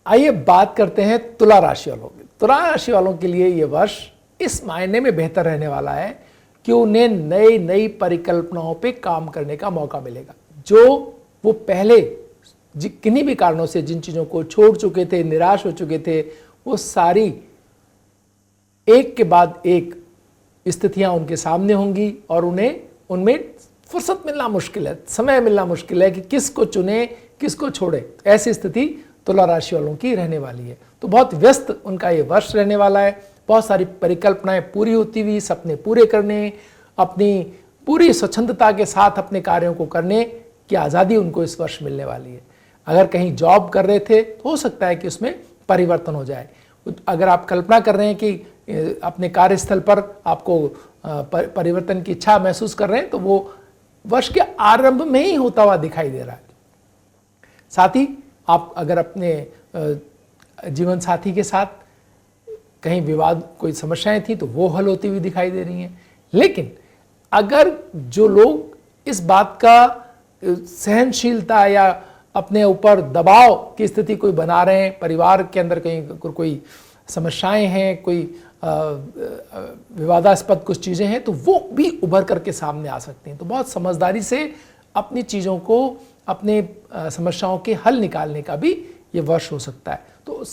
आइए बात करते हैं तुला राशि वालों की। तुला राशि वालों के लिए ये वर्ष इस मायने में बेहतर रहने वाला है कि उन्हें नई नई परिकल्पनाओं पे काम करने का मौका मिलेगा। जो वो पहले किन्हीं भी कारणों से जिन चीज़ों को छोड़ चुके थे, निराश हो चुके थे, वो सारी एक के बाद एक स्थितियां उनके सामने होंगी और उन्हें उनमें फुर्सत मिलना मुश्किल है, समय मिलना मुश्किल है कि किसको चुने किसको छोड़े। ऐसी स्थिति तुला राशि वालों की रहने वाली है। तो बहुत व्यस्त उनका ये वर्ष रहने वाला है। बहुत सारी परिकल्पनाएं पूरी होती हुई, सपने पूरे करने, अपनी पूरी स्वच्छंदता के साथ अपने कार्यों को करने की आज़ादी उनको इस वर्ष मिलने वाली है। अगर कहीं जॉब कर रहे थे तो हो सकता है कि उसमें परिवर्तन हो जाए। अगर आप कल्पना कर रहे हैं कि अपने कार्यस्थल पर आपको परिवर्तन की इच्छा महसूस कर रहे हैं तो वो वर्ष के आरंभ में ही होता हुआ दिखाई दे रहा है। साथ ही आप अगर अपने जीवन साथी के साथ कहीं विवाद, कोई समस्याएं थी तो वो हल होती हुई दिखाई दे रही हैं। लेकिन अगर जो लोग इस बात का सहनशीलता या अपने ऊपर दबाव की स्थिति कोई बना रहे हैं, परिवार के अंदर कहीं कोई समस्याएं हैं, कोई विवादास्पद कुछ चीज़ें हैं, तो वो भी उभर करके सामने आ सकती हैं। तो बहुत समझदारी से अपनी चीज़ों को, अपने समस्याओं के हल निकालने का भी ये वर्ष हो सकता है। तो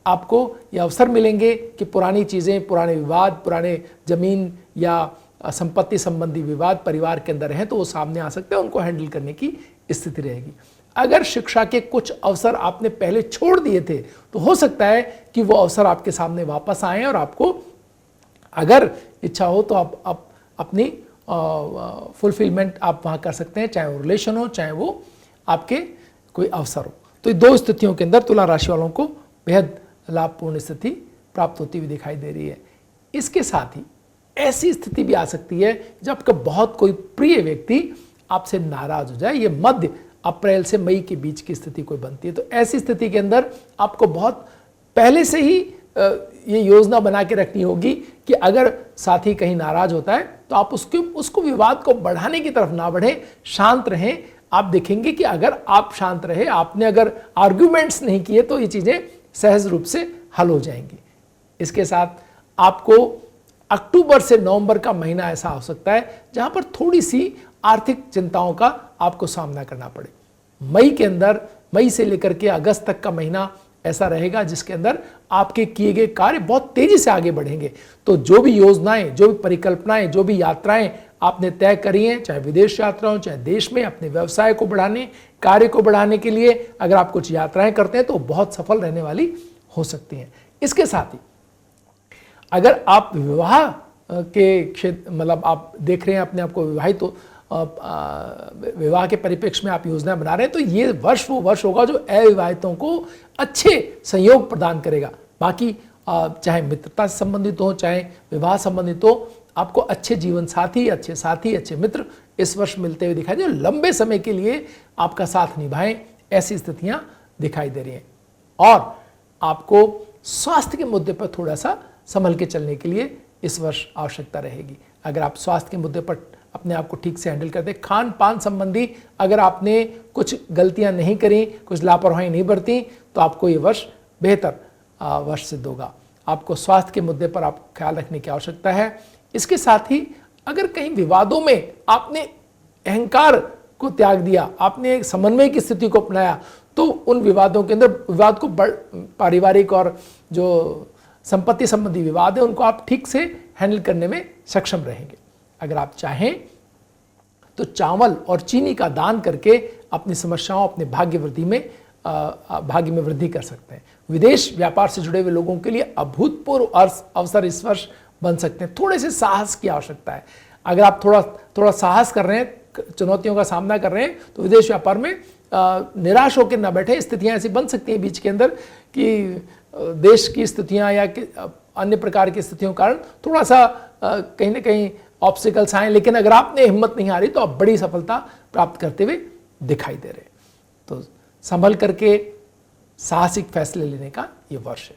आपको ये अवसर मिलेंगे कि पुरानी चीज़ें, पुराने विवाद, पुराने ज़मीन या संपत्ति संबंधी विवाद परिवार के अंदर हैं तो वो सामने आ सकते हैं, उनको हैंडल करने की स्थिति रहेगी। अगर शिक्षा के कुछ अवसर आपने पहले छोड़ दिए थे तो हो सकता है कि वो अवसर आपके सामने वापस आए और आपको अगर इच्छा हो तो आप अपनी फुलफिलमेंट आप वहाँ कर सकते हैं, चाहे वो रिलेशन हो, चाहे वो आपके कोई अवसर हो। तो ये दो स्थितियों के अंदर तुला राशि वालों को बेहद लाभपूर्ण स्थिति प्राप्त होती हुई दिखाई दे रही है। इसके साथ ही ऐसी स्थिति भी आ सकती है जब आपका बहुत कोई प्रिय व्यक्ति आपसे नाराज हो जाए। ये मध्य अप्रैल से मई के बीच की स्थिति कोई बनती है। तो ऐसी स्थिति के अंदर आपको बहुत पहले से ही ये योजना बना के रखनी होगी कि अगर साथी कहीं नाराज होता है तो आप उसको विवाद को बढ़ाने की तरफ ना बढ़ें, शांत रहें। आप देखेंगे कि अगर आप शांत रहे, आपने अगर आर्ग्यूमेंट्स नहीं किए तो ये चीज़ें सहज रूप से हल हो जाएंगी। इसके साथ आपको अक्टूबर से नवंबर का महीना ऐसा हो सकता है जहां पर थोड़ी सी आर्थिक चिंताओं का आपको सामना करना पड़े। मई के अंदर, मई से लेकर के अगस्त तक का महीना ऐसा रहेगा जिसके अंदर आपके किए गए कार्य बहुत तेजी से आगे बढ़ेंगे। तो जो भी योजनाएं, जो भी परिकल्पनाएं, जो भी यात्राएं आपने तय करी हैं, चाहे विदेश यात्रा हो, चाहे देश में अपने व्यवसाय को बढ़ाने, कार्य को बढ़ाने के लिए अगर आप कुछ यात्राएं करते हैं तो बहुत सफल रहने वाली हो सकती हैं। इसके साथ ही अगर आप विवाह के क्षेत्र, मतलब आप देख रहे हैं अपने आप को विवाहित, तो विवाह के परिप्रेक्ष्य में आप योजना बना रहे हैं तो ये वर्ष वो वर्ष होगा जो अविवाहितों को अच्छे संयोग प्रदान करेगा। बाकी चाहे मित्रता से संबंधित हो, चाहे विवाह संबंधित हो, आपको अच्छे जीवन साथी, अच्छे मित्र इस वर्ष मिलते हुए दिखाई दे, लंबे समय के लिए आपका साथ निभाएं, ऐसी स्थितियां दिखाई दे रही हैं। और आपको स्वास्थ्य के मुद्दे पर थोड़ा सा संभल के चलने के लिए इस वर्ष आवश्यकता रहेगी। अगर आप स्वास्थ्य के मुद्दे पर अपने आप को ठीक से हैंडल करते, खान पान संबंधी अगर आपने कुछ गलतियां नहीं करी, कुछ लापरवाही नहीं बरती, तो आपको ये वर्ष बेहतर वर्ष सिद्ध होगा। आपको स्वास्थ्य के मुद्दे पर आप ख्याल रखने की आवश्यकता है। इसके साथ ही अगर कहीं विवादों में आपने अहंकार को त्याग दिया, आपने समन्वय की स्थिति को अपनाया, तो उन विवादों के अंदर विवाद को पारिवारिक और जो संपत्ति संबंधी विवाद है उनको आप ठीक से हैंडल करने में सक्षम रहेंगे। अगर आप चाहें तो चावल और चीनी का दान करके अपनी समस्याओं, अपने भाग्य में वृद्धि कर सकते हैं। विदेश व्यापार से जुड़े हुए लोगों के लिए अभूतपूर्व अवसर इस वर्ष बन सकते हैं। थोड़े से साहस की आवश्यकता है। अगर आप थोड़ा साहस कर रहे हैं, चुनौतियों का सामना कर रहे हैं, तो विदेश व्यापार में निराश होकर न बैठे। स्थितियां ऐसी बन सकती हैं बीच के अंदर कि देश की स्थितियां या अन्य प्रकार की स्थितियों के कारण थोड़ा सा कहीं ना कहीं ऑब्स्टिकल्स आए, लेकिन अगर आपने हिम्मत नहीं हारी तो आप बड़ी सफलता प्राप्त करते हुए दिखाई दे रहे। तो संभल करके साहसिक फैसले लेने का ये वर्ष है।